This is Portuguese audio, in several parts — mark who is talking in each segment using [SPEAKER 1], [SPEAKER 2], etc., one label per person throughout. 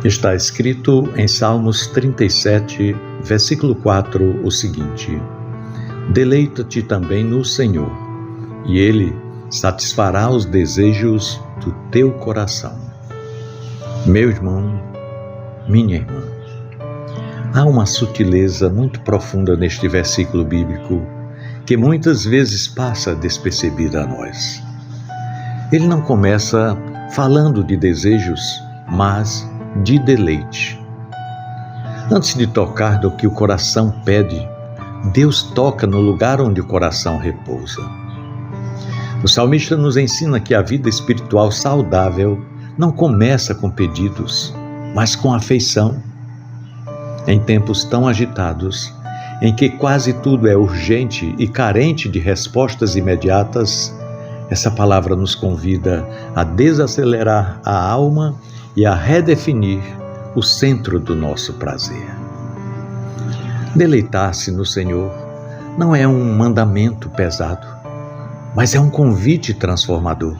[SPEAKER 1] Está escrito em Salmos 37, versículo 4, o seguinte: Deleita-te também no Senhor, e Ele satisfará os desejos do teu coração. Meu irmão, minha irmã, há uma sutileza muito profunda neste versículo bíblico que muitas vezes passa despercebida a nós. Ele não começa falando de desejos, mas de deleite. Antes de tocar do que o coração pede, Deus toca no lugar onde o coração repousa. O salmista nos ensina que a vida espiritual saudável não começa com pedidos, mas com afeição. Em tempos tão agitados, em que quase tudo é urgente e carente de respostas imediatas, essa palavra nos convida a desacelerar a alma e a redefinir o centro do nosso prazer. Deleitar-se no Senhor não é um mandamento pesado, mas é um convite transformador.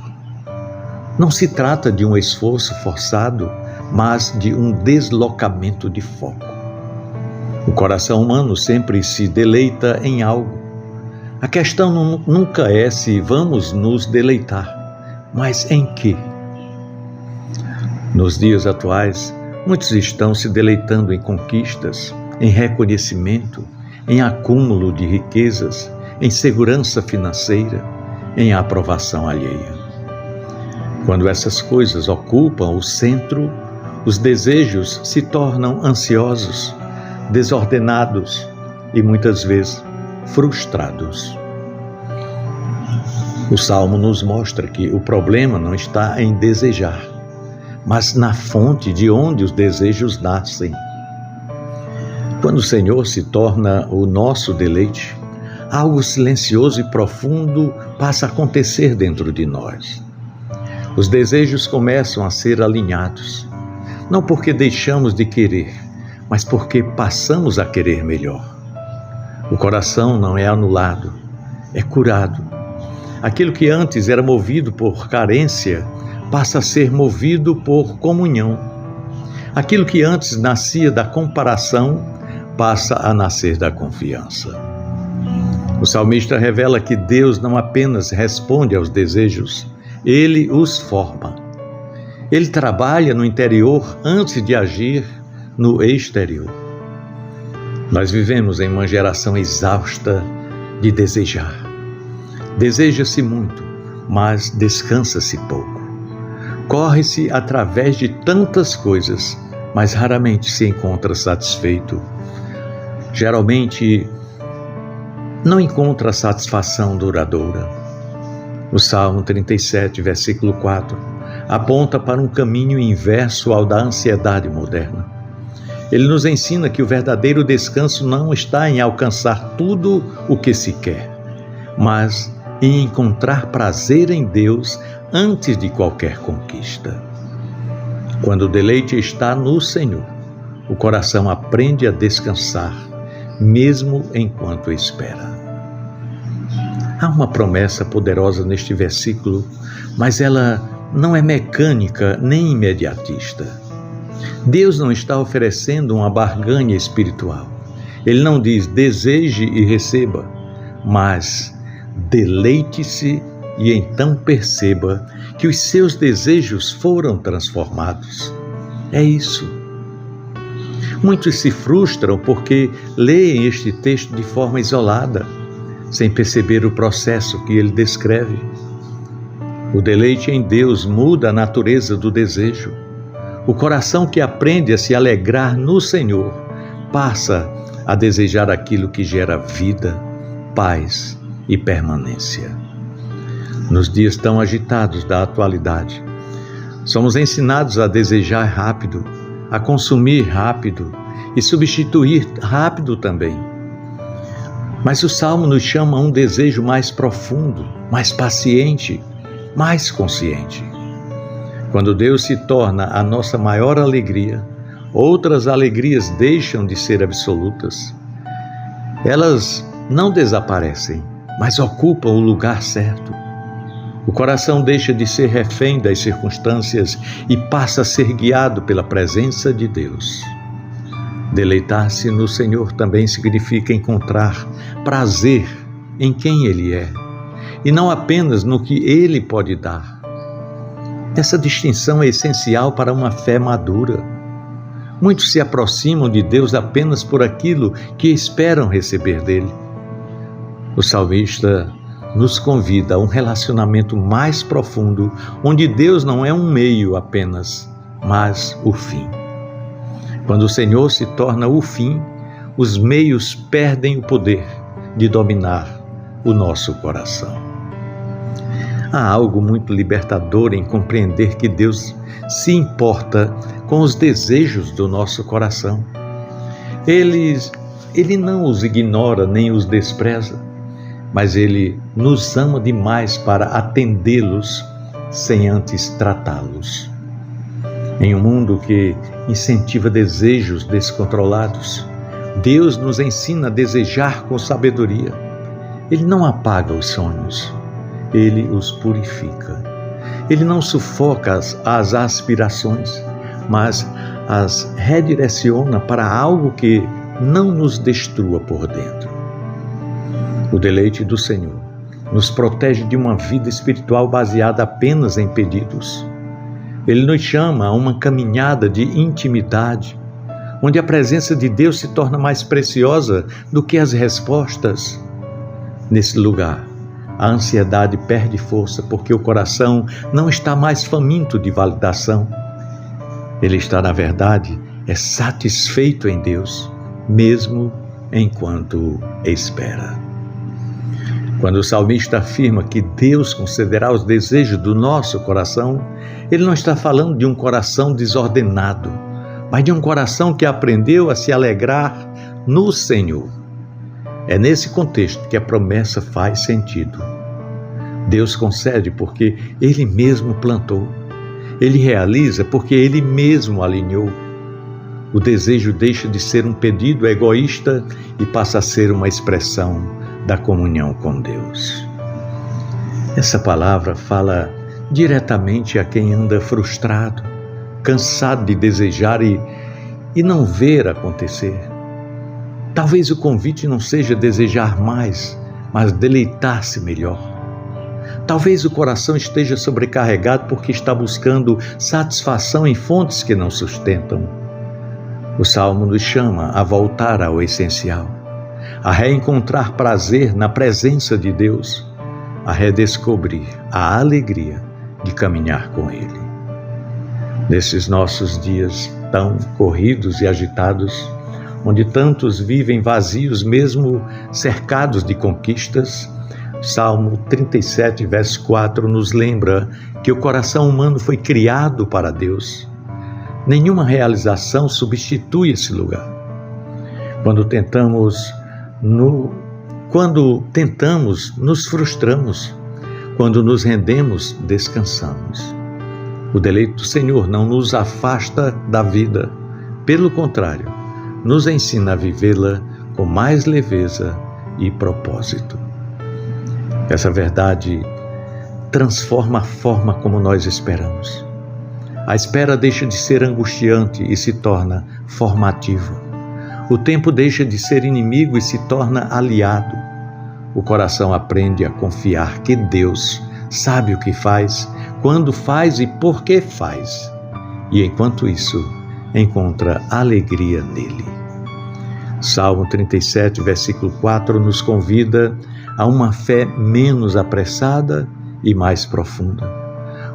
[SPEAKER 1] Não se trata de um esforço forçado, mas de um deslocamento de foco. O coração humano sempre se deleita em algo. A questão nunca é se vamos nos deleitar, mas em quê? Nos dias atuais, muitos estão se deleitando em conquistas, em reconhecimento, em acúmulo de riquezas, em segurança financeira, em aprovação alheia. Quando essas coisas ocupam o centro, os desejos se tornam ansiosos, desordenados e muitas vezes frustrados. O Salmo nos mostra que o problema não está em desejar, mas na fonte de onde os desejos nascem. Quando o Senhor se torna o nosso deleite, algo silencioso e profundo passa a acontecer dentro de nós. Os desejos começam a ser alinhados, não porque deixamos de querer, mas porque passamos a querer melhor. O coração não é anulado, é curado. Aquilo que antes era movido por carência passa a ser movido por comunhão. Aquilo que antes nascia da comparação passa a nascer da confiança. O salmista revela que Deus não apenas responde aos desejos, Ele os forma. Ele trabalha no interior antes de agir no exterior. Nós vivemos em uma geração exausta de desejar. Deseja-se muito, mas descansa-se pouco. Corre-se através de tantas coisas, mas raramente se encontra satisfeito. Geralmente, não encontra satisfação duradoura. O Salmo 37, versículo 4, aponta para um caminho inverso ao da ansiedade moderna. Ele nos ensina que o verdadeiro descanso não está em alcançar tudo o que se quer, mas em encontrar prazer em Deus antes de qualquer conquista. Quando o deleite está no Senhor, o coração aprende a descansar, mesmo enquanto espera. Há uma promessa poderosa neste versículo, mas ela não é mecânica nem imediatista. Deus não está oferecendo uma barganha espiritual. Ele não diz deseje e receba, mas deleite-se e então perceba que os seus desejos foram transformados. É isso. Muitos se frustram porque leem este texto de forma isolada, sem perceber o processo que ele descreve. O deleite em Deus muda a natureza do desejo. O coração que aprende a se alegrar no Senhor passa a desejar aquilo que gera vida, paz e permanência. Nos dias tão agitados da atualidade, somos ensinados a desejar rápido, a consumir rápido e substituir rápido também. Mas o Salmo nos chama a um desejo mais profundo, mais paciente, mais consciente. Quando Deus se torna a nossa maior alegria, outras alegrias deixam de ser absolutas. Elas não desaparecem, mas ocupam o lugar certo. O coração deixa de ser refém das circunstâncias e passa a ser guiado pela presença de Deus. Deleitar-se no Senhor também significa encontrar prazer em quem Ele é, e não apenas no que Ele pode dar. Essa distinção é essencial para uma fé madura. Muitos se aproximam de Deus apenas por aquilo que esperam receber dele. O salmista nos convida a um relacionamento mais profundo, onde Deus não é um meio apenas, mas o fim. Quando o Senhor se torna o fim, os meios perdem o poder de dominar o nosso coração. Há algo muito libertador em compreender que Deus se importa com os desejos do nosso coração. Ele não os ignora nem os despreza, mas Ele nos ama demais para atendê-los sem antes tratá-los. Em um mundo que incentiva desejos descontrolados, Deus nos ensina a desejar com sabedoria. Ele não apaga os sonhos, Ele os purifica. Ele não sufoca as aspirações, mas as redireciona para algo que não nos destrua por dentro. O deleite do Senhor nos protege de uma vida espiritual baseada apenas em pedidos. Ele nos chama a uma caminhada de intimidade, onde a presença de Deus se torna mais preciosa do que as respostas. Nesse lugar, a ansiedade perde força porque o coração não está mais faminto de validação. Ele está, na verdade, satisfeito em Deus, mesmo enquanto espera. Quando o salmista afirma que Deus concederá os desejos do nosso coração, ele não está falando de um coração desordenado, mas de um coração que aprendeu a se alegrar no Senhor. É nesse contexto que a promessa faz sentido. Deus concede porque Ele mesmo plantou. Ele realiza porque Ele mesmo alinhou. O desejo deixa de ser um pedido egoísta e passa a ser uma expressão da comunhão com Deus. Essa palavra fala diretamente a quem anda frustrado, cansado de desejar e não ver acontecer. Talvez o convite não seja desejar mais, mas deleitar-se melhor. Talvez o coração esteja sobrecarregado porque está buscando satisfação em fontes que não sustentam. O Salmo nos chama a voltar ao essencial, a reencontrar prazer na presença de Deus, a redescobrir a alegria de caminhar com Ele. Nesses nossos dias tão corridos e agitados, onde tantos vivem vazios mesmo cercados de conquistas, Salmo 37, verso 4 nos lembra que o coração humano foi criado para Deus. Nenhuma realização substitui esse lugar. Quando tentamos, nos frustramos. Quando nos rendemos, descansamos. O deleite do Senhor não nos afasta da vida. Pelo contrário, nos ensina a vivê-la com mais leveza e propósito. Essa verdade transforma a forma como nós esperamos. A espera deixa de ser angustiante e se torna formativa. O tempo deixa de ser inimigo e se torna aliado. O coração aprende a confiar que Deus sabe o que faz, quando faz e por que faz. E enquanto isso, encontra alegria nele. Salmo 37, versículo 4 nos convida a uma fé menos apressada e mais profunda.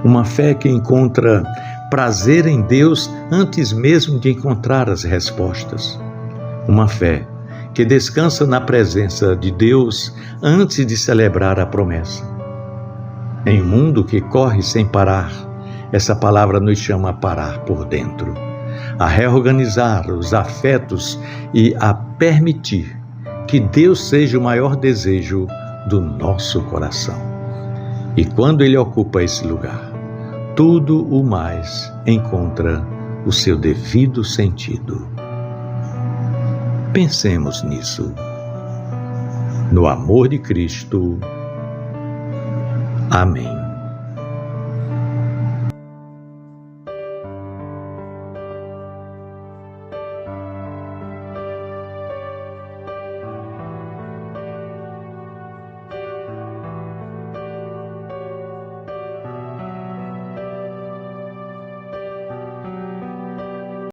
[SPEAKER 1] Uma fé que encontra prazer em Deus antes mesmo de encontrar as respostas. Uma fé que descansa na presença de Deus antes de celebrar a promessa. Em um mundo que corre sem parar, essa palavra nos chama a parar por dentro, a reorganizar os afetos e a permitir que Deus seja o maior desejo do nosso coração. E quando Ele ocupa esse lugar, tudo o mais encontra o seu devido sentido. Pensemos nisso. No amor de Cristo. Amém.